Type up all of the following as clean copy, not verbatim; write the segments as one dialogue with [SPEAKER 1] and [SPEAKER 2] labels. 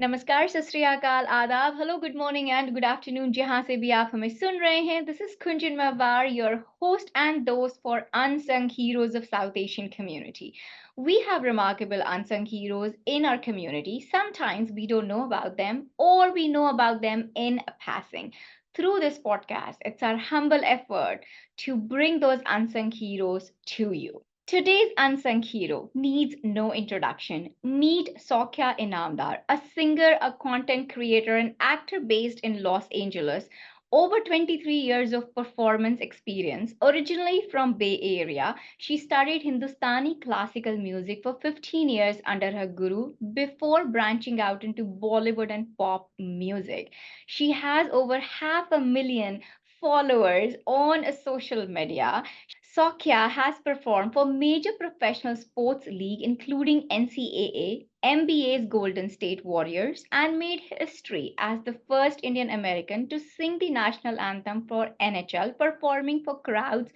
[SPEAKER 1] नमस्कार, सत श्री अकाल, आदाब, hello, good morning and good afternoon जहाँ से भी आप हमें सुन रहे हैं. This is Kunjan Mawar, your host and host for Unsung Heroes of South Asian Community. We have remarkable unsung heroes in our community. Sometimes we don't know about them or we know about them in passing. Through this podcast, it's our humble effort to bring those unsung heroes to you. Today's unsung hero needs no introduction. Meet Soukhya Inamdar, a singer, a content creator, and actor based in Los Angeles. Over 23 years of performance experience. Originally from Bay Area, she studied Hindustani classical music for 15 years under her guru before branching out into Bollywood and pop music. She has over half a million followers on social media. Soukhya has performed for major professional sports league including NCAA, NBA's Golden State Warriors, and made history as the first Indian American to sing the national anthem for NHL, performing for crowds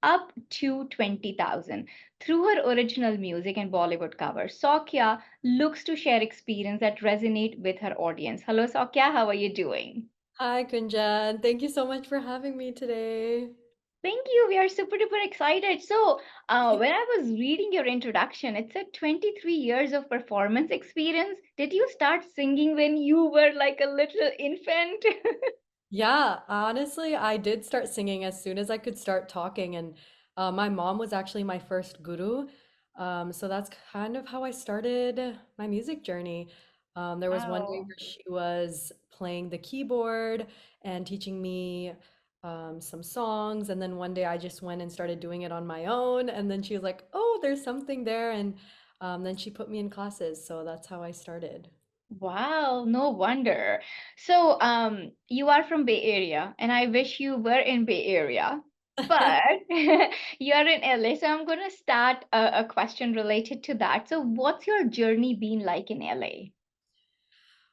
[SPEAKER 1] up to 20,000. Through her original music and Bollywood covers, Soukhya looks to share experience that resonate with her audience. Hello Soukhya, how are you doing?
[SPEAKER 2] Hi, Kunjan. Thank you so much for having me today.
[SPEAKER 1] Thank you. We are super duper excited. So, when I was reading your introduction, it said 23 years of performance experience. Did you start singing when you were like a little infant?
[SPEAKER 2] Yeah, honestly, I did start singing as soon as I could start talking, and my mom was actually my first guru. So that's kind of how I started my music journey. There was one day
[SPEAKER 1] Wow.
[SPEAKER 2] where she was playing the keyboard and teaching me some songs, and then one day I just went and started doing it on my own, and then she was like, "Oh, there's something there," and then she put me in classes. So that's how I started.
[SPEAKER 1] Wow, no wonder. So, you are from Bay Area, and I wish you were in Bay Area, but you are in LA. So I'm gonna start a question related to that. So, what's your journey been like in LA?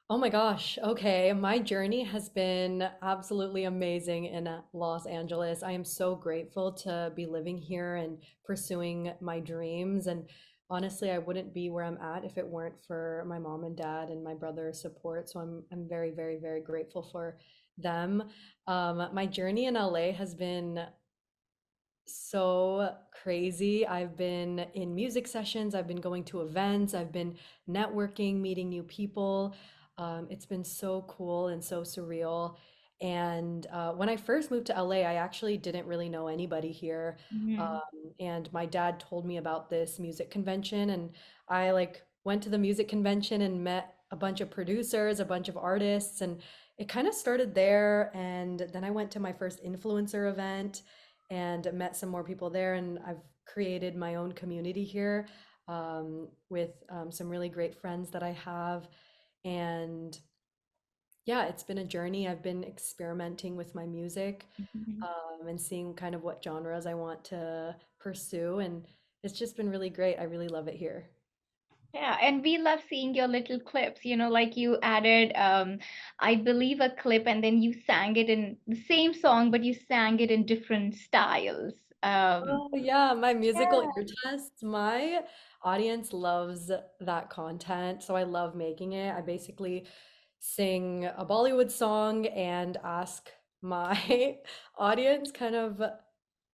[SPEAKER 2] Oh my gosh. Okay. My journey has been absolutely amazing in Los Angeles. I am so grateful to be living here and pursuing my dreams. And honestly, I wouldn't be where I'm at if it weren't for my mom and dad and my brother's support. So I'm very, very, very grateful for them. My journey in LA has been so crazy. I've been in music sessions, I've been going to events, I've been networking, meeting new people. It's been so cool and so surreal. And when I first moved to LA, I actually didn't really know anybody here.
[SPEAKER 1] Mhm.
[SPEAKER 2] And my dad told me about this music convention, and I like went to the music convention and met a bunch of producers, a bunch of artists, and it kind of started there. And then I went to my first influencer event and met some more people there. And I've created my own community here with some really great friends that I have. And yeah, it's been a journey. I've been experimenting with my music
[SPEAKER 1] Mhm.
[SPEAKER 2] and seeing kind of what genres I want to pursue. And it's just been really great. I really love it here.
[SPEAKER 1] Yeah, and we love seeing your little clips, like you added, I believe, a clip and then you sang it in the same song, but you sang it in different styles.
[SPEAKER 2] Oh yeah, my musical
[SPEAKER 1] Yeah.
[SPEAKER 2] ear test. My audience loves that content, so I love making it. I basically sing a Bollywood song and ask my audience kind of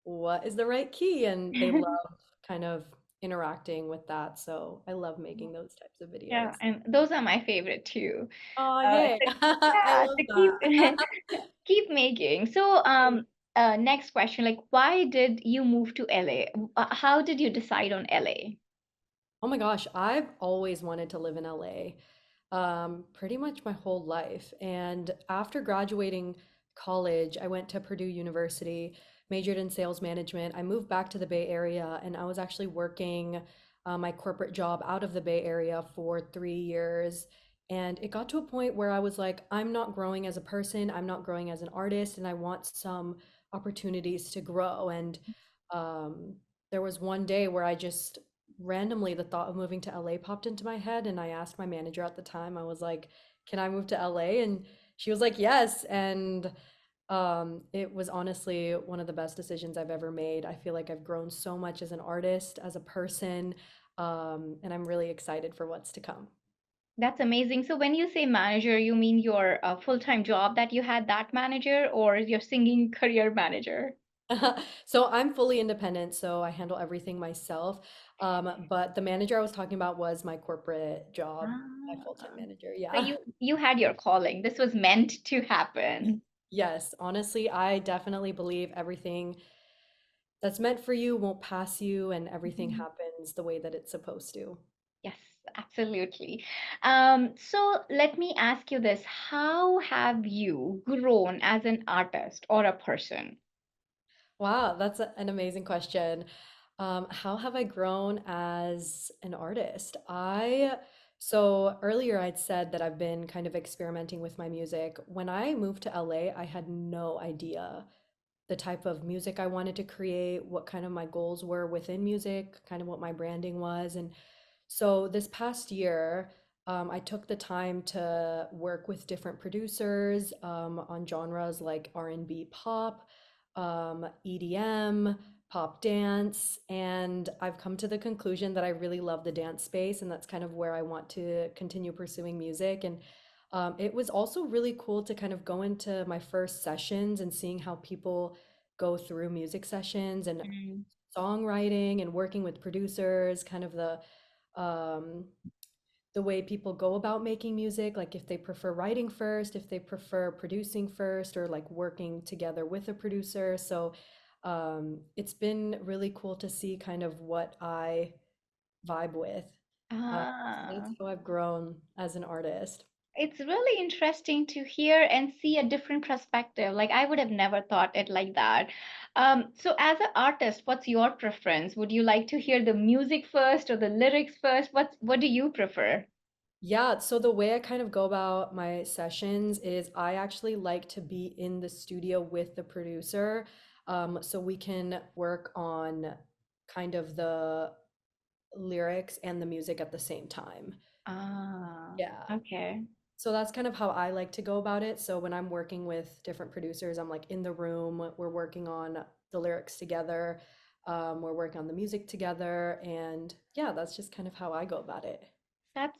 [SPEAKER 2] what is the right key, and they love kind of interacting with that. So I love making those types of
[SPEAKER 1] Yeah,
[SPEAKER 2] videos.
[SPEAKER 1] and those are my favorite too.
[SPEAKER 2] Oh, yay.
[SPEAKER 1] So,
[SPEAKER 2] I
[SPEAKER 1] yeah,
[SPEAKER 2] love
[SPEAKER 1] so keep
[SPEAKER 2] that.
[SPEAKER 1] keep making. So, next question, like, why did you move to LA? How did you decide on LA?
[SPEAKER 2] Oh my gosh, I've always wanted to live in LA, pretty much my whole life. And after graduating college, I went to Purdue University, majored in sales management. I moved back to the Bay Area, and I was actually working my corporate job out of the Bay Area for 3 years. And it got to a point where I was like, I'm not growing as a person, I'm not growing as an artist, and I want some opportunities to grow. And um, there was one day where I just randomly the thought of moving to LA popped into my head, and I asked my manager at the time. I was like, "Can I move to LA?" And she was like, "Yes." And it was honestly one of the best decisions I've ever made. I feel like I've grown so much as an artist, as a person, and I'm really excited for what's to come.
[SPEAKER 1] That's amazing. So when you say manager, you mean your full-time job that you had that manager or your singing career manager?
[SPEAKER 2] So I'm fully independent, so I handle everything myself. But the manager I was talking about was my corporate job, my
[SPEAKER 1] Ah,
[SPEAKER 2] full-time manager.
[SPEAKER 1] so
[SPEAKER 2] Yeah.
[SPEAKER 1] you had your calling. This was meant to happen.
[SPEAKER 2] Yes, honestly, I definitely believe everything that's meant for you won't pass you, and everything
[SPEAKER 1] Mhm.
[SPEAKER 2] happens the way that it's supposed to.
[SPEAKER 1] Yes, absolutely. So let me ask you this. How have you grown as an artist or a person?
[SPEAKER 2] Wow, that's an amazing question. How have I grown as an artist? So earlier I'd said that I've been kind of experimenting with my music. When I moved to LA, I had no idea the type of music I wanted to create, what kind of my goals were within music, kind of what my branding was. And so this past year, I took the time to work with different producers on genres like R&B pop, EDM, pop dance, and I've come to the conclusion that I really love the dance space, and that's kind of where I want to continue pursuing music. And it was also really cool to kind of go into my first sessions and seeing how people go through music sessions and
[SPEAKER 1] Mm.
[SPEAKER 2] songwriting and working with producers, kind of um, the way people go about making music, like if they prefer writing first, if they prefer producing first, or like working together with a producer. So it's been really cool to see kind of what I vibe with. So that's
[SPEAKER 1] Ah.
[SPEAKER 2] how I've grown as an artist.
[SPEAKER 1] It's really interesting to hear and see a different perspective. Like I would have never thought it like that. So as an artist, what's your preference? Would you like to hear the music first or the lyrics first? What do you prefer?
[SPEAKER 2] Yeah, so the way I kind of go about my sessions is I actually like to be in the studio with the producer, so we can work on kind of the lyrics and the music at the same time.
[SPEAKER 1] Ah,
[SPEAKER 2] Yeah.
[SPEAKER 1] okay.
[SPEAKER 2] So that's kind of how I like to go about it. So when I'm working with different producers, I'm like in the room, we're working on the lyrics together, we're working on the music together, and yeah, that's just kind of how I go about it.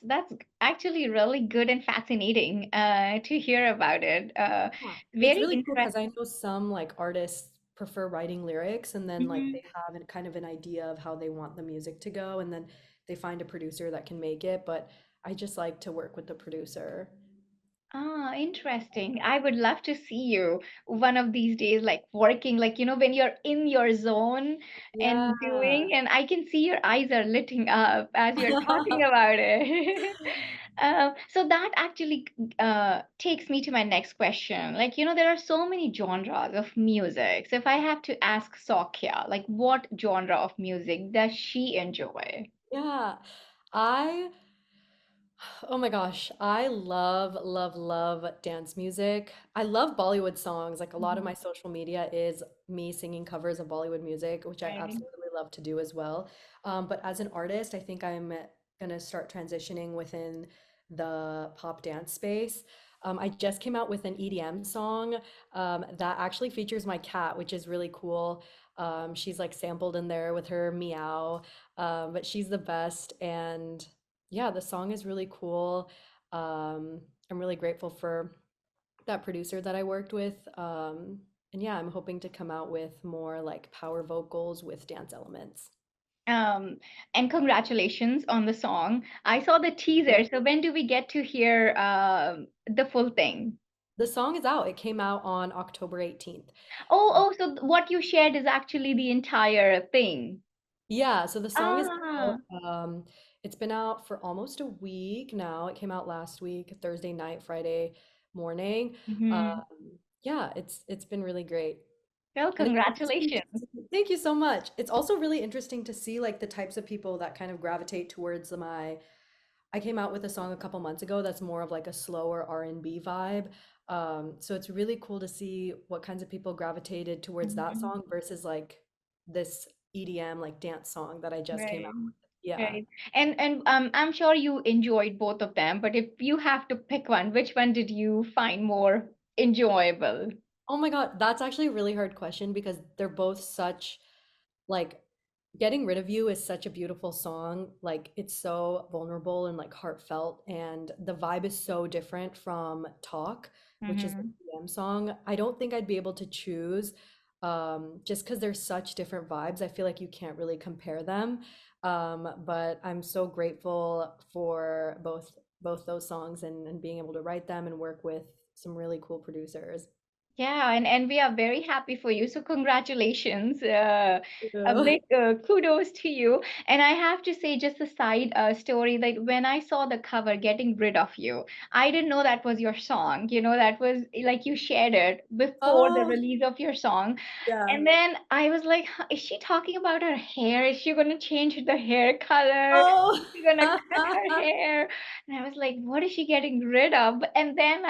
[SPEAKER 1] That's actually really good and fascinating to hear about it.
[SPEAKER 2] Yeah. It's
[SPEAKER 1] Very
[SPEAKER 2] really cool because I
[SPEAKER 1] interesting.
[SPEAKER 2] know some like artists prefer writing lyrics and then like
[SPEAKER 1] Mhm.
[SPEAKER 2] they have kind of an idea of how they want the music to go and then they find a producer that can make it. But I just like to work with the producer.
[SPEAKER 1] Ah, interesting. I would love to see you one of these days, like working, like, when you're in your zone
[SPEAKER 2] Yeah.
[SPEAKER 1] and doing, and I can see your eyes are lighting up as you're talking about it. So that actually takes me to my next question. Like, there are so many genres of music. So if I have to ask Soukhya, like, what genre of music does she enjoy?
[SPEAKER 2] Yeah. I Oh my gosh, I love, love, love dance music. I love Bollywood songs. Like a lot of
[SPEAKER 1] Mhm.
[SPEAKER 2] my social media is me singing covers of Bollywood music, which I
[SPEAKER 1] Right.
[SPEAKER 2] absolutely love to do as well. But as an artist, I think I'm gonna start transitioning within the pop dance space. I just came out with an EDM song that actually features my cat, which is really cool. She's like sampled in there with her meow, but she's the best. And yeah, the song is really cool. I'm really grateful for that producer that I worked with. And yeah, I'm hoping to come out with more like power vocals with dance elements.
[SPEAKER 1] Um, and congratulations on the song. I saw the teaser. So when do we get to hear the full thing?
[SPEAKER 2] The song is out. It came out on October 18th.
[SPEAKER 1] So what you shared is actually the entire thing.
[SPEAKER 2] Yeah, so the song is out.
[SPEAKER 1] Ah.
[SPEAKER 2] It's been out for almost a week now. It came out last week, Thursday night, Friday morning.
[SPEAKER 1] Hmm.
[SPEAKER 2] Yeah, it's been really great.
[SPEAKER 1] Well,
[SPEAKER 2] And it's interesting to
[SPEAKER 1] congratulations.
[SPEAKER 2] see, thank you so much. It's also really interesting to see like the types of people that kind of gravitate towards I came out with a song a couple months ago that's more of like a slower R&B vibe. So it's really cool to see what kinds of people gravitated towards that
[SPEAKER 1] Mhm.
[SPEAKER 2] song versus like this EDM like dance song that I just came
[SPEAKER 1] Right.
[SPEAKER 2] out with. Yeah.
[SPEAKER 1] Right. And I'm sure you enjoyed both of them, but if you have to pick one, which one did you find more enjoyable?
[SPEAKER 2] Oh my God, that's actually a really hard question because they're both such like Getting Rid of You is such a beautiful song. Like it's so vulnerable and like heartfelt, and the vibe is so different from Talk, which is the
[SPEAKER 1] Hmm.
[SPEAKER 2] PM song. I don't think I'd be able to choose just because there's such different vibes. I feel like you can't really compare them. But I'm so grateful for both those songs and being able to write them and work with some really cool producers.
[SPEAKER 1] Yeah, and we are very happy for you. So congratulations. A
[SPEAKER 2] Yeah.
[SPEAKER 1] big kudos to you. And I have to say, just a side story, like when I saw the cover, Getting Rid of You, I didn't know that was your song. You know, that was like you shared it before the
[SPEAKER 2] Oh,
[SPEAKER 1] release of your song.
[SPEAKER 2] yeah.
[SPEAKER 1] And then I was like, "Huh, is she talking about her hair? Is she going to change the hair color?
[SPEAKER 2] Oh.
[SPEAKER 1] Is she going to cut her hair?" And I was like, what is she getting rid of? And then,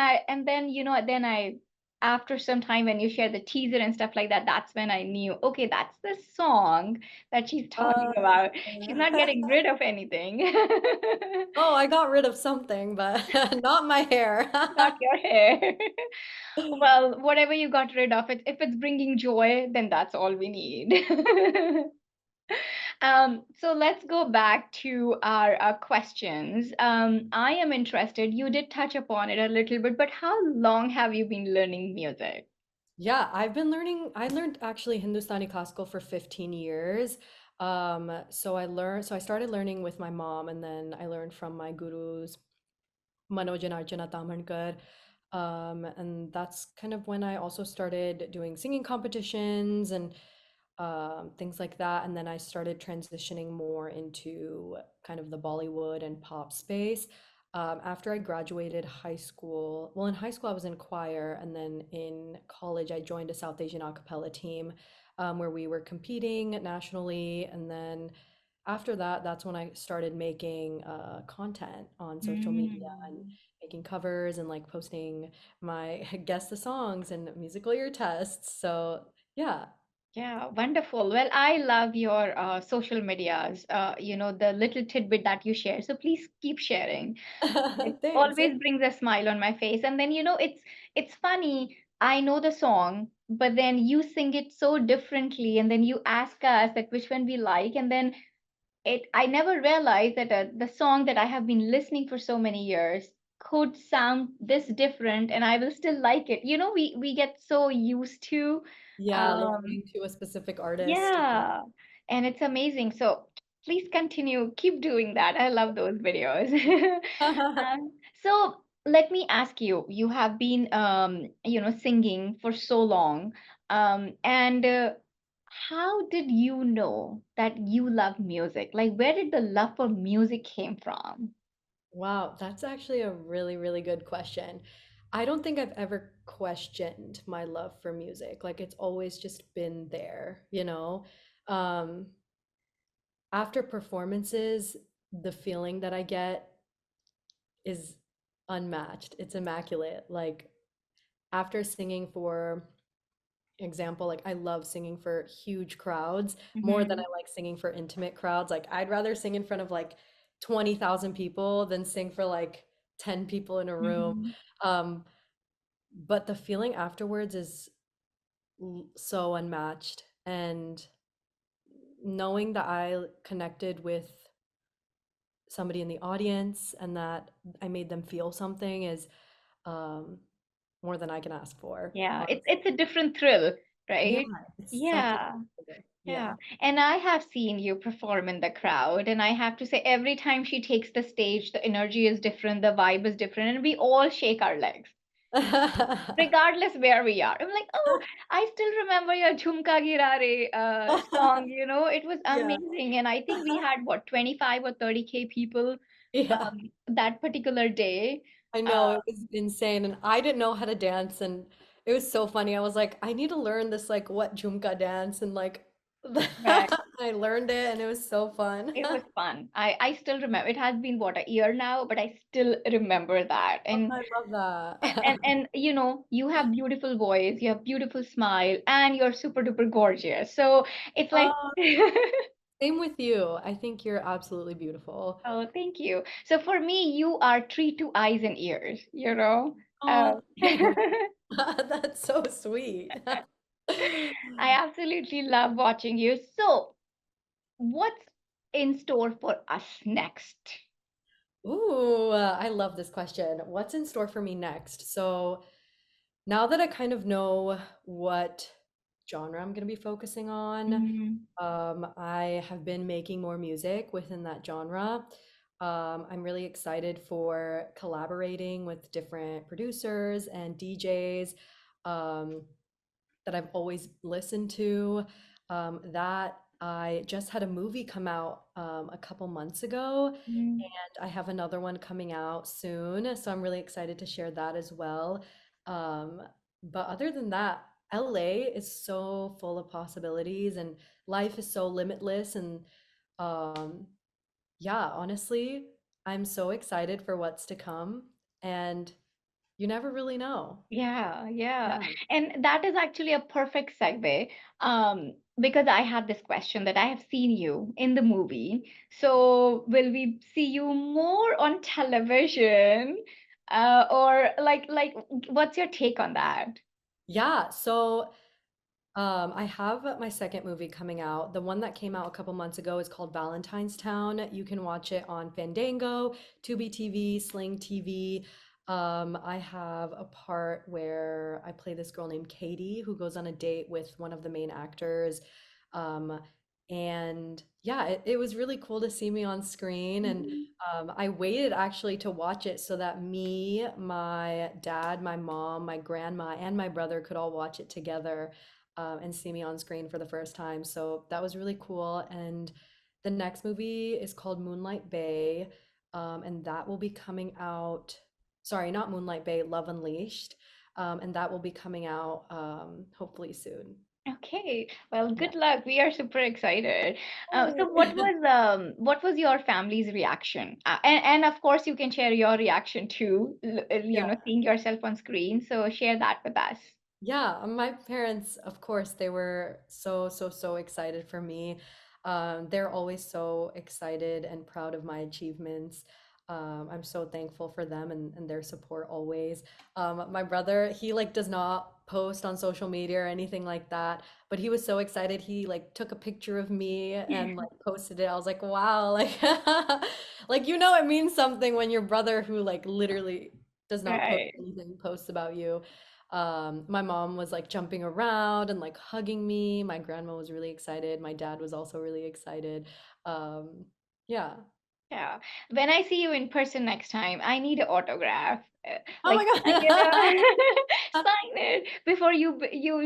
[SPEAKER 1] then I, after some time when you share the teaser and stuff like that, that's when I knew, okay, that's the song that she's talking
[SPEAKER 2] Uh,
[SPEAKER 1] about. She's not
[SPEAKER 2] yeah.
[SPEAKER 1] getting rid of anything.
[SPEAKER 2] Oh, I got rid of something, but not my hair.
[SPEAKER 1] Not your hair. Well, whatever you got rid of, if it's bringing joy, then that's all we need. So let's go back to our questions. I am interested. You did touch upon it a little bit, but how long have you been learning music?
[SPEAKER 2] Yeah, I learned actually Hindustani classical for 15 years. So I started learning with my mom and then I learned from my gurus, Manoj and Archana Tamarkar. And that's kind of when I also started doing singing competitions and things like that. And then I started transitioning more into kind of the Bollywood and pop space. After I graduated high school, well, in high school I was in choir, and then in college I joined a South Asian a cappella team where we were competing nationally. And then after that, that's when I started making content on social media and
[SPEAKER 1] Mm.
[SPEAKER 2] making covers and like posting my guess the songs and musical ear tests. So yeah.
[SPEAKER 1] Yeah, wonderful. Well, I love your social medias, the little tidbit that you share. So please keep sharing. It
[SPEAKER 2] Thanks.
[SPEAKER 1] always brings a smile on my face. And then, it's funny. I know the song, but then you sing it so differently, and then you ask us that which one we like, and then I never realized that the song that I have been listening for so many years could sound this different, and I will still like it. We get so used to.
[SPEAKER 2] Yeah,
[SPEAKER 1] Um,
[SPEAKER 2] listening to a specific artist.
[SPEAKER 1] yeah, and it's amazing. So please continue, keep doing that. I love those videos. So let me ask you, you have been singing for so long. And how did you know that you love music? Like where did the love for music came from?
[SPEAKER 2] Wow, that's actually a really, really good question. I don't think I've ever questioned my love for music. Like it's always just been there, you know? Um, After performances, the feeling that I get is unmatched. It's immaculate. Like after singing for example, like I love singing for huge crowds more than
[SPEAKER 1] Mm-hmm.
[SPEAKER 2] I like singing for intimate crowds. Like I'd rather sing in front of like 20,000 people than sing for like 10 people in a room.
[SPEAKER 1] Mm-hmm.
[SPEAKER 2] Um, but the feeling afterwards is so unmatched. And knowing that I connected with somebody in the audience and that I made them feel something is um, more than I can ask for,
[SPEAKER 1] Yeah, it's
[SPEAKER 2] honestly.
[SPEAKER 1] a different thrill,
[SPEAKER 2] Yeah,
[SPEAKER 1] right?
[SPEAKER 2] it's such a
[SPEAKER 1] Yeah.
[SPEAKER 2] yeah.
[SPEAKER 1] Yeah, and I have seen you perform in the crowd, and I have to say, every time she takes the stage, the energy is different, the vibe is different, and we all shake our legs, regardless where we are. I'm like, oh, I still remember your Jhumka Girare song, it was
[SPEAKER 2] Yeah.
[SPEAKER 1] amazing. And I think we had what, 25 or 30K people
[SPEAKER 2] Yeah.
[SPEAKER 1] that particular day.
[SPEAKER 2] I know
[SPEAKER 1] Uh,
[SPEAKER 2] it was insane and I didn't know how to dance and it was so funny. I was like, I need to learn this like what Jhumka dance and like
[SPEAKER 1] right.
[SPEAKER 2] I learned it and it was so fun.
[SPEAKER 1] It was fun. I still remember. It has been what, a year now, but I still remember that.
[SPEAKER 2] Oh,
[SPEAKER 1] And
[SPEAKER 2] I love
[SPEAKER 1] and
[SPEAKER 2] that.
[SPEAKER 1] and you have beautiful voice, you have beautiful smile, and you're super duper gorgeous. So it's like,
[SPEAKER 2] Oh, same with you. I think you're absolutely beautiful.
[SPEAKER 1] oh, thank you. So for me, you are tree to eyes and ears.
[SPEAKER 2] Oh,
[SPEAKER 1] Uh,
[SPEAKER 2] thanks. That's so sweet.
[SPEAKER 1] I absolutely love watching you. So What's in store for us next?
[SPEAKER 2] Ooh, I love this question. What's in store for me next? So now that I kind of know what genre I'm going to be focusing on,
[SPEAKER 1] Mm-hmm.
[SPEAKER 2] I have been making more music within that genre. I'm really excited for collaborating with different producers and DJs um, that I've always listened to. That I just had a movie come out a couple months ago, and I have another one coming out soon. So I'm really excited to share that as well. Um, but other than that, LA is so full of possibilities and life is so limitless. And um, yeah, honestly, I'm so excited for what's to come. And you never really know.
[SPEAKER 1] Yeah, yeah.
[SPEAKER 2] Yeah.
[SPEAKER 1] And that is actually a perfect segue, because I had this question that I have seen you in the movie. So will we see you more on television? Or like what's your take on that?
[SPEAKER 2] Yeah. So I have my second movie coming out. The one that came out a couple months ago is called Valentine's Town. You can watch it on Fandango, Tubi TV, Sling TV. I have a part where I play this girl named Katie who goes on a date with one of the main actors. Um, and yeah, it was really cool to see me on screen. And
[SPEAKER 1] Mhm.
[SPEAKER 2] I waited actually to watch it so that me, my dad, my mom, my grandma, and my brother could all watch it together and see me on screen for the first time. So that was really cool. And the next movie is called Moonlight Bay, and that will be coming out. Sorry, not Moonlight Bay, Love Unleashed, and that will be coming out hopefully soon.
[SPEAKER 1] Okay, well,
[SPEAKER 2] Yeah.
[SPEAKER 1] good luck. We are super excited. So
[SPEAKER 2] Hey.
[SPEAKER 1] what was your family's reaction? And of course you can share your reaction too,
[SPEAKER 2] Yeah.
[SPEAKER 1] seeing yourself on screen. So share that with us.
[SPEAKER 2] Yeah, my parents, of course, they were so, so, so excited for me. They're always so excited and proud of my achievements. I'm so thankful for them and their support always. My brother, he like does not post on social media or anything like that, but he was so excited. He like took a picture of me and like posted it. I was like, wow, like like it means something when your brother who like literally does not post
[SPEAKER 1] Right.
[SPEAKER 2] anything posts about you. My mom was like jumping around and like hugging me. My grandma was really excited. My dad was also really excited. Um, yeah.
[SPEAKER 1] Yeah. When I see you in person next time, I need an autograph.
[SPEAKER 2] Oh
[SPEAKER 1] Like,
[SPEAKER 2] my God.
[SPEAKER 1] sign it before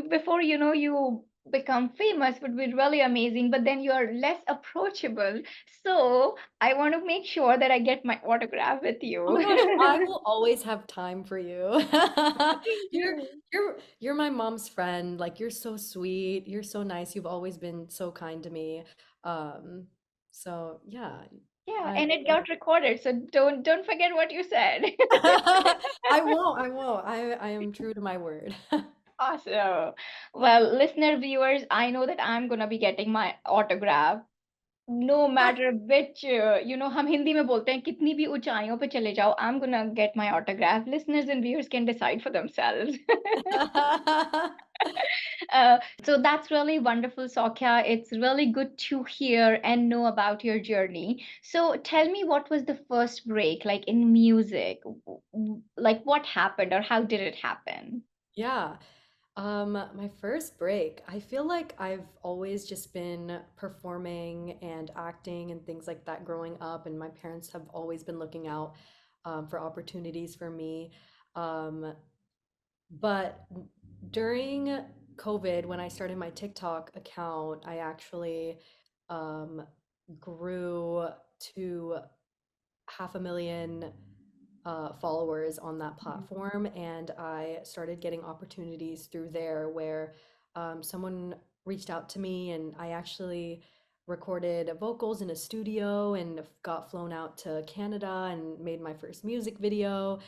[SPEAKER 1] before you become famous would be really amazing, but then you are less approachable. So I want to make sure that I get my autograph with
[SPEAKER 2] Oh my
[SPEAKER 1] you.
[SPEAKER 2] gosh, I will always have time for you.
[SPEAKER 1] Thank
[SPEAKER 2] You're
[SPEAKER 1] you.
[SPEAKER 2] you're my mom's friend. Like you're so sweet. You're so nice. You've always been so kind to me. Um, so yeah,
[SPEAKER 1] Yeah,
[SPEAKER 2] I
[SPEAKER 1] and it got recorded, so don't forget what you said.
[SPEAKER 2] I won't. I won't. I am true to my word.
[SPEAKER 1] Awesome. Well, listener viewers, I know that I'm gonna be getting my autograph. No matter which, हम हिंदी में बोलते हैं कितनी भी ऊंचाइयों पे चले जाओ, I'm gonna get my autograph. Listeners and viewers can decide for themselves. So that's really wonderful, Sokhya. It's really good to hear and know about your journey. So tell me, what was the first break like in music? Like what happened or how did it happen?
[SPEAKER 2] Yeah. My first break, I feel like I've always just been performing and acting and things like that growing up, and my parents have always been looking out for opportunities for me. Um, but during COVID, when I started my TikTok account, I actually um, grew to 500,000 followers on that platform, and I started getting opportunities through there where someone reached out to me, and I actually recorded vocals in a studio and got flown out to Canada and made my first music video.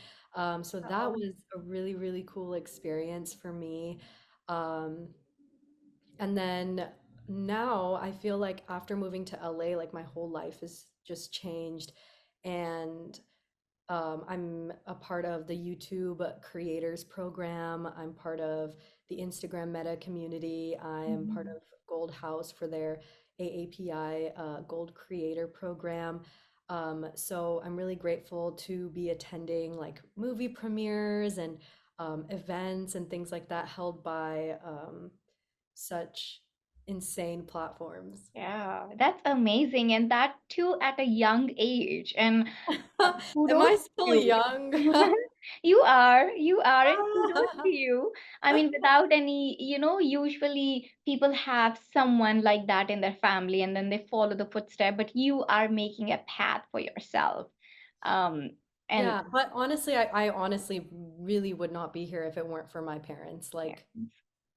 [SPEAKER 2] So that
[SPEAKER 1] Oh.
[SPEAKER 2] was a really, really cool experience for me. Um, and then now I feel like after moving to LA, like my whole life has just changed. And I'm a part of the YouTube creators program. I'm part of the Instagram Meta community. I am part
[SPEAKER 1] Mhm.
[SPEAKER 2] of Gold House for their AAPI Gold Creator Program. So I'm really grateful to be attending like movie premieres and events and things like that held by such insane platforms.
[SPEAKER 1] Yeah, that's amazing. And that too at a young age. And
[SPEAKER 2] Am
[SPEAKER 1] kudos
[SPEAKER 2] I
[SPEAKER 1] to
[SPEAKER 2] still
[SPEAKER 1] you.
[SPEAKER 2] young?
[SPEAKER 1] You are, and kudos to you. I mean, without any, usually people have someone like that in their family and then they follow the footstep, but you are making a path for yourself. Um, and
[SPEAKER 2] Yeah, but honestly, I honestly really would not be here if it weren't for my parents.
[SPEAKER 1] yeah,
[SPEAKER 2] Like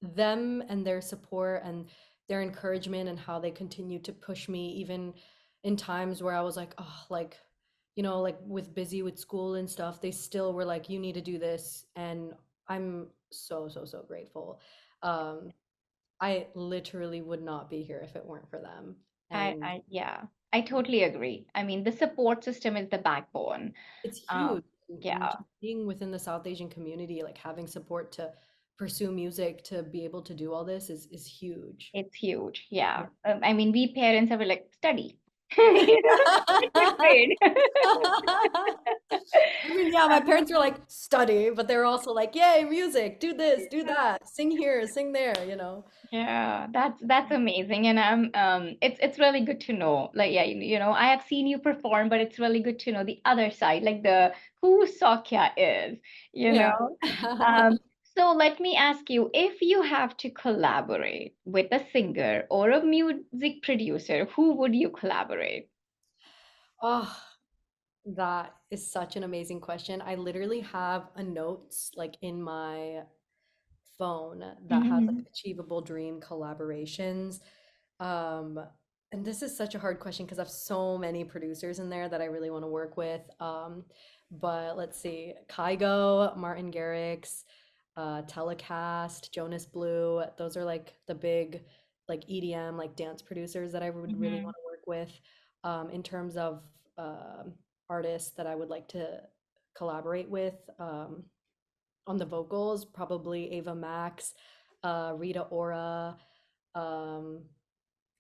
[SPEAKER 2] them and their support and their encouragement and how they continue to push me even in times where I was like, oh, like, like with busy with school and stuff, they still were like, you need to do this. And I'm so, so, so grateful. Um, I literally would not be here if it weren't for them. And
[SPEAKER 1] yeah, I totally agree. I mean, the support system is the backbone.
[SPEAKER 2] it's
[SPEAKER 1] Um,
[SPEAKER 2] huge. And
[SPEAKER 1] yeah.
[SPEAKER 2] just being within the South Asian community, like having support to pursue music, to be able to do all this is huge.
[SPEAKER 1] It's huge.
[SPEAKER 2] Yeah.
[SPEAKER 1] Yeah. I mean, we parents are like, study. Get good grade.
[SPEAKER 2] I mean, yeah, my parents were like, study, but they were also like, yay, music, do this, do that, sing here, sing there.
[SPEAKER 1] Yeah, that's amazing. And it's really good to know. Like, yeah, I have seen you perform, but it's really good to know the other side, like the who Soukhya is, you
[SPEAKER 2] Yeah.
[SPEAKER 1] know. Um, so let me ask you, if you have to collaborate with a singer or a music producer, who would you collaborate?
[SPEAKER 2] Oh, that is such an amazing question. I literally have a notes like in my phone that has like
[SPEAKER 1] Hmm.
[SPEAKER 2] achievable dream collaborations. Um, and this is such a hard question because I have so many producers in there that I really want to work with. But let's see, Kygo, Martin Garrix, Telecast, Jonas Blue. Those are like the big like EDM, like dance producers that I would really
[SPEAKER 1] Hmm.
[SPEAKER 2] want to work with. In terms of artists that I would like to collaborate with. On the vocals, probably Ava Max, Rita Ora. Um,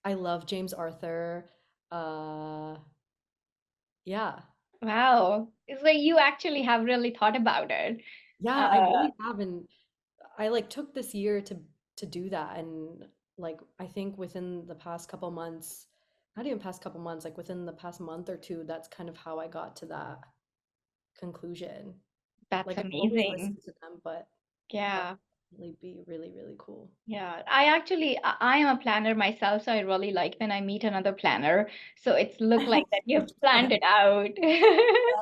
[SPEAKER 2] I love James Arthur. Uh, yeah.
[SPEAKER 1] Wow. It's like you actually have really thought about it.
[SPEAKER 2] Yeah, I
[SPEAKER 1] Uh,
[SPEAKER 2] really have. And I like took this year to do that. And like I think within the past couple months, not even past couple months, like within the past month or two, that's kind of how I got to that conclusion.
[SPEAKER 1] that's
[SPEAKER 2] Like I've always
[SPEAKER 1] amazing.
[SPEAKER 2] listened to them, but that
[SPEAKER 1] Yeah.
[SPEAKER 2] would really be really, really cool.
[SPEAKER 1] Yeah, I am a planner myself, so I really like when I meet another planner. So it's look like that you've planned it out.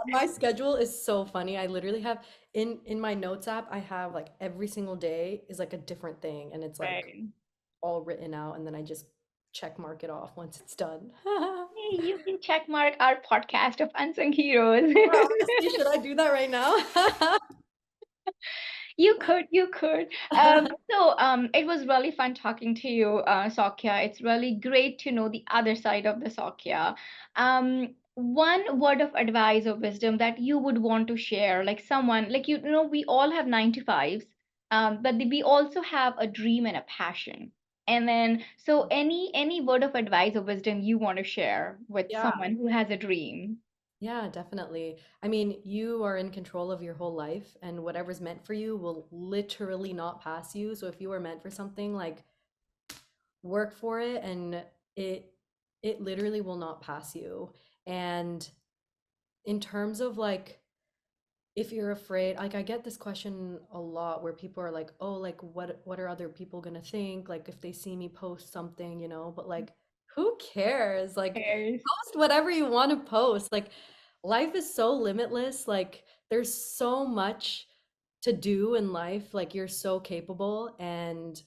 [SPEAKER 2] My schedule is so funny. I literally have in my notes app, I have like every single day is like a different thing and it's like
[SPEAKER 1] Right.
[SPEAKER 2] all written out and then I just check mark it off once it's done.
[SPEAKER 1] Hey, you can check mark our podcast of Unsung Heroes.
[SPEAKER 2] Honestly, should I do that right now?
[SPEAKER 1] You could. It was really fun talking to you, Soukhya. It's really great to know the other side of the Soukhya. One word of advice or wisdom that you would want to share, like someone, like we all have 9 to 5s, but we also have a dream and a passion. And then, so any word of advice or wisdom you want to share with
[SPEAKER 2] Yeah,
[SPEAKER 1] someone who has a dream?
[SPEAKER 2] yeah, definitely. I mean, you are in control of your whole life and whatever's meant for you will literally not pass you. So if you are meant for something, like work for it and it it literally will not pass you. And in terms of like if you're afraid, like I get this question a lot where people are like, "Oh, like what are other people going to think like if they see me post something?" But like who cares? Like
[SPEAKER 1] Yes.
[SPEAKER 2] post whatever you want to post. Like life is so limitless. Like there's so much to do in life. Like you're so capable and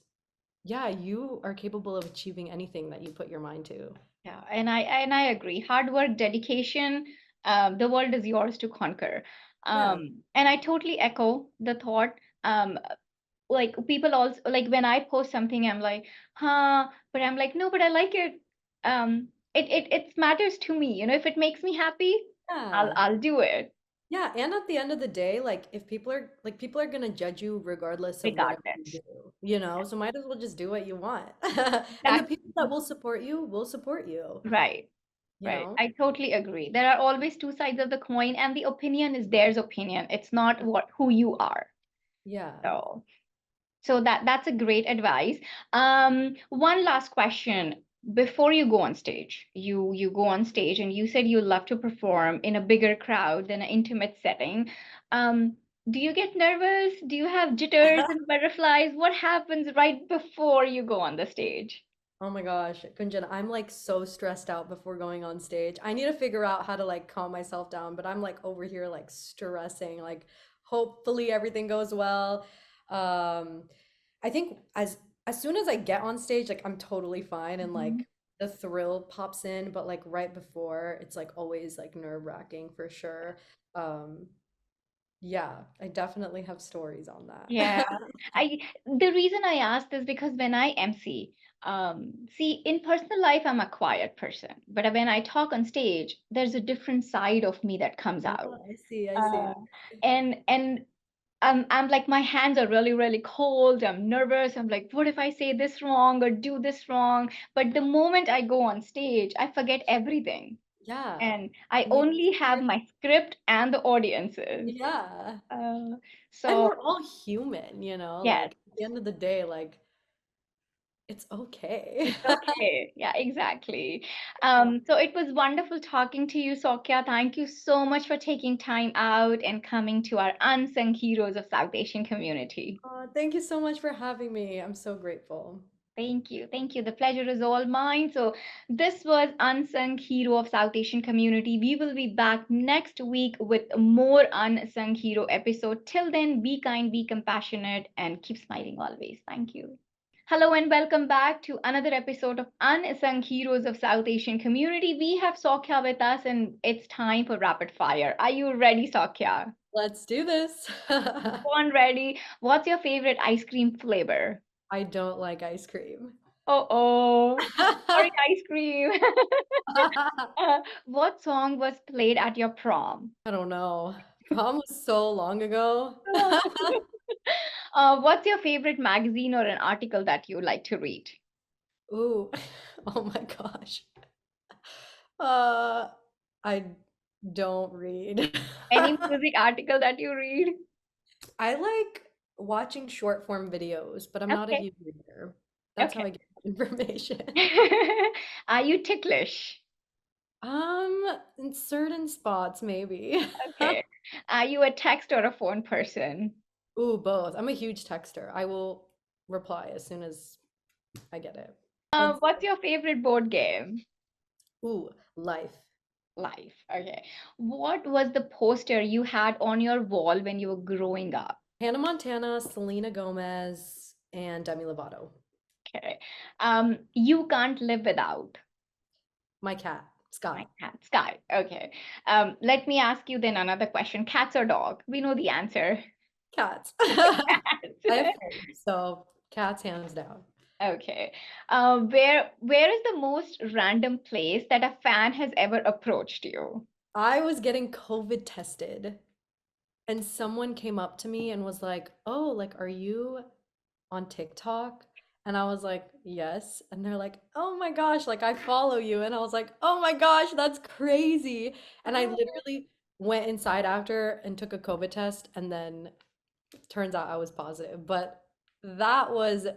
[SPEAKER 2] yeah, you are capable of achieving anything that you put your mind to.
[SPEAKER 1] Yeah, and I agree. Hard work, dedication, the world is yours to conquer.
[SPEAKER 2] Yeah.
[SPEAKER 1] And I totally echo the thought. Like people also like when I post something, I'm like, huh, but I'm like, no, but I like it. It matters to me. If it makes me happy, I'll
[SPEAKER 2] Yeah.
[SPEAKER 1] I'll do it.
[SPEAKER 2] Yeah, and at the end of the day, like if people are gonna judge you regardless of whatever you
[SPEAKER 1] regardless.
[SPEAKER 2] do, so might as well just do what you want. And the
[SPEAKER 1] That's
[SPEAKER 2] people that will support you,
[SPEAKER 1] right.
[SPEAKER 2] you
[SPEAKER 1] Right.
[SPEAKER 2] know?
[SPEAKER 1] I totally agree. There are always two sides of the coin, and the opinion is theirs opinion. It's not what who you are.
[SPEAKER 2] Yeah.
[SPEAKER 1] So that's a great advice. One last question. Before you go on stage, you go on stage and you said you love to perform in a bigger crowd than an intimate setting. Um, do you get nervous? Do you have jitters and butterflies? What happens right before you go on the stage?
[SPEAKER 2] Oh my gosh, Kunjan, I'm like so stressed out before going on stage. I need to figure out how to like calm myself down, but I'm like over here like stressing, like hopefully everything goes well. Um, I think as soon as I get on stage, like I'm totally fine and
[SPEAKER 1] Mhm.
[SPEAKER 2] like the thrill pops in, but like right before, it's like always like nerve-wracking for sure. Um, yeah, I definitely have stories on
[SPEAKER 1] Yeah,
[SPEAKER 2] that.
[SPEAKER 1] I the reason I asked is because when I MC, see, in personal life, I'm a quiet person, but when I talk on stage, there's a different side of me that comes
[SPEAKER 2] Ah,
[SPEAKER 1] out.
[SPEAKER 2] I see, I see.
[SPEAKER 1] Uh, and I'm like my hands are really, really cold. I'm nervous. I'm like, what if I say this wrong or do this wrong? But the moment I go on stage, I forget everything,
[SPEAKER 2] Yeah.
[SPEAKER 1] and I
[SPEAKER 2] And you
[SPEAKER 1] only
[SPEAKER 2] just
[SPEAKER 1] have my script and the audiences.
[SPEAKER 2] yeah.
[SPEAKER 1] Uh,
[SPEAKER 2] And
[SPEAKER 1] so
[SPEAKER 2] we're all human,
[SPEAKER 1] yes.
[SPEAKER 2] like at the end of the day, like it's okay.
[SPEAKER 1] It's okay. Yeah, exactly.
[SPEAKER 2] Yeah.
[SPEAKER 1] So it was wonderful talking to you, Soukhya. Thank you so much for taking time out and coming to our Unsung Heroes of South Asian community.
[SPEAKER 2] Thank you so much for having me. I'm so grateful.
[SPEAKER 1] Thank you. Thank you. The pleasure is all mine. So this was Unsung Hero of South Asian community. We will be back next week with more Unsung Hero episode. Till then, be kind, be compassionate, and keep smiling always. Thank you. Hello and welcome back to another episode of Unsung Heroes of South Asian Community. We have Soukhya with us and it's time for rapid fire. Are you ready, Soukhya?
[SPEAKER 2] Let's do this.
[SPEAKER 1] Born ready. What's your favorite ice cream flavor?
[SPEAKER 2] I don't like ice cream.
[SPEAKER 1] Oh, sorry,
[SPEAKER 2] I
[SPEAKER 1] ice cream. What song was played at your prom?
[SPEAKER 2] don't know. Prom was so long ago.
[SPEAKER 1] What's your favorite magazine or an article that you like to read?
[SPEAKER 2] Ooh. Oh my gosh. Uh, I don't read.
[SPEAKER 1] Any music article that you read?
[SPEAKER 2] I like watching short form videos, but I'm not a
[SPEAKER 1] Okay,
[SPEAKER 2] huge reader. That's how
[SPEAKER 1] okay.
[SPEAKER 2] I get information.
[SPEAKER 1] Are you ticklish?
[SPEAKER 2] In certain spots, maybe.
[SPEAKER 1] Okay. Are you a text or a phone person?
[SPEAKER 2] Ooh, both. I'm a huge texter. I will reply as soon as I get it. Let's,
[SPEAKER 1] What's your favorite board game?
[SPEAKER 2] ooh, life.
[SPEAKER 1] Life. Okay. What was the poster you had on your wall when you were growing up?
[SPEAKER 2] Hannah Montana, Selena Gomez, and Demi Lovato.
[SPEAKER 1] Okay. You can't live without
[SPEAKER 2] My cat, Sky.
[SPEAKER 1] my cat, Sky. Okay. Let me ask you then another question. Cats or dog? We know the answer.
[SPEAKER 2] Cats. I have
[SPEAKER 1] Cats.
[SPEAKER 2] three, so cats hands down.
[SPEAKER 1] Okay. Where is the most random place that a fan has ever approached you?
[SPEAKER 2] I was getting COVID tested, and someone came up to me and was like, "Oh, like, are you on TikTok?" And I was like, "Yes." And they're like, "Oh my gosh, like I follow you." And I was like, "Oh my gosh, that's crazy." And I
[SPEAKER 1] Oh,
[SPEAKER 2] literally went inside after and took a COVID test, and then turns out I was positive. But that was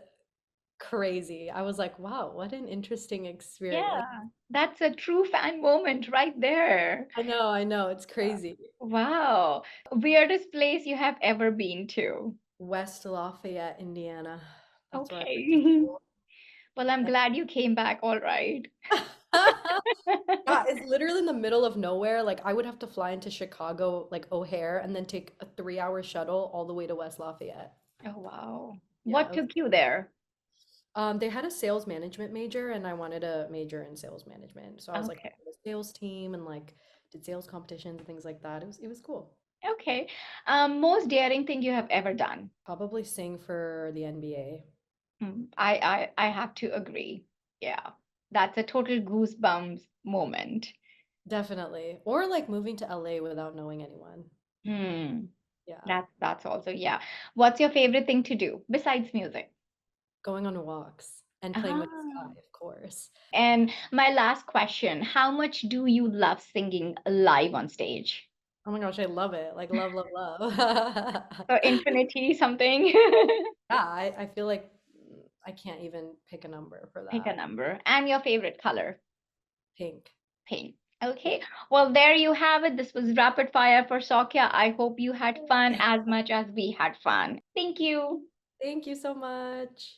[SPEAKER 2] crazy. I was like, "Wow, what an interesting experience."
[SPEAKER 1] yeah. That's a true fan moment right there.
[SPEAKER 2] I know, it's crazy.
[SPEAKER 1] Wow. Weirdest place you have ever been to?
[SPEAKER 2] West Lafayette, Indiana. That's where I went to
[SPEAKER 1] Okay.
[SPEAKER 2] school.
[SPEAKER 1] Well, I'm glad you came back all right.
[SPEAKER 2] Yeah, it's literally in the middle of nowhere. Like I would have to fly into Chicago, like O'Hare, and then take a 3 hour shuttle all the way to West Lafayette.
[SPEAKER 1] Oh, wow.
[SPEAKER 2] Yeah,
[SPEAKER 1] What took you there?
[SPEAKER 2] they had a sales management major, and I wanted a major in sales management. So I was like,
[SPEAKER 1] Okay.
[SPEAKER 2] on the sales team and like did sales competitions and things like that. It was cool.
[SPEAKER 1] Okay. Most daring thing you have ever done?
[SPEAKER 2] Probably sing for the NBA.
[SPEAKER 1] I have to agree. Yeah. That's a total goosebumps moment.
[SPEAKER 2] Definitely. Or like moving to LA without knowing anyone.
[SPEAKER 1] Hmm.
[SPEAKER 2] Yeah.
[SPEAKER 1] That's also, yeah. What's your favorite thing to do besides music?
[SPEAKER 2] Going on walks and playing with the
[SPEAKER 1] Ah.
[SPEAKER 2] sky, of course.
[SPEAKER 1] And my last question, how much do you love singing live on stage?
[SPEAKER 2] Oh my gosh, I love it. Like love, love, love.
[SPEAKER 1] So infinity something?
[SPEAKER 2] Yeah, I feel like I can't even pick a number for
[SPEAKER 1] Pick a
[SPEAKER 2] that.
[SPEAKER 1] number. And your favorite color?
[SPEAKER 2] Pink.
[SPEAKER 1] Pink.
[SPEAKER 2] Yeah.
[SPEAKER 1] Okay. Well, there you have it. This was rapid fire for Soukhya. I hope you had fun as much as we had fun. Thank you.
[SPEAKER 2] Thank you so much.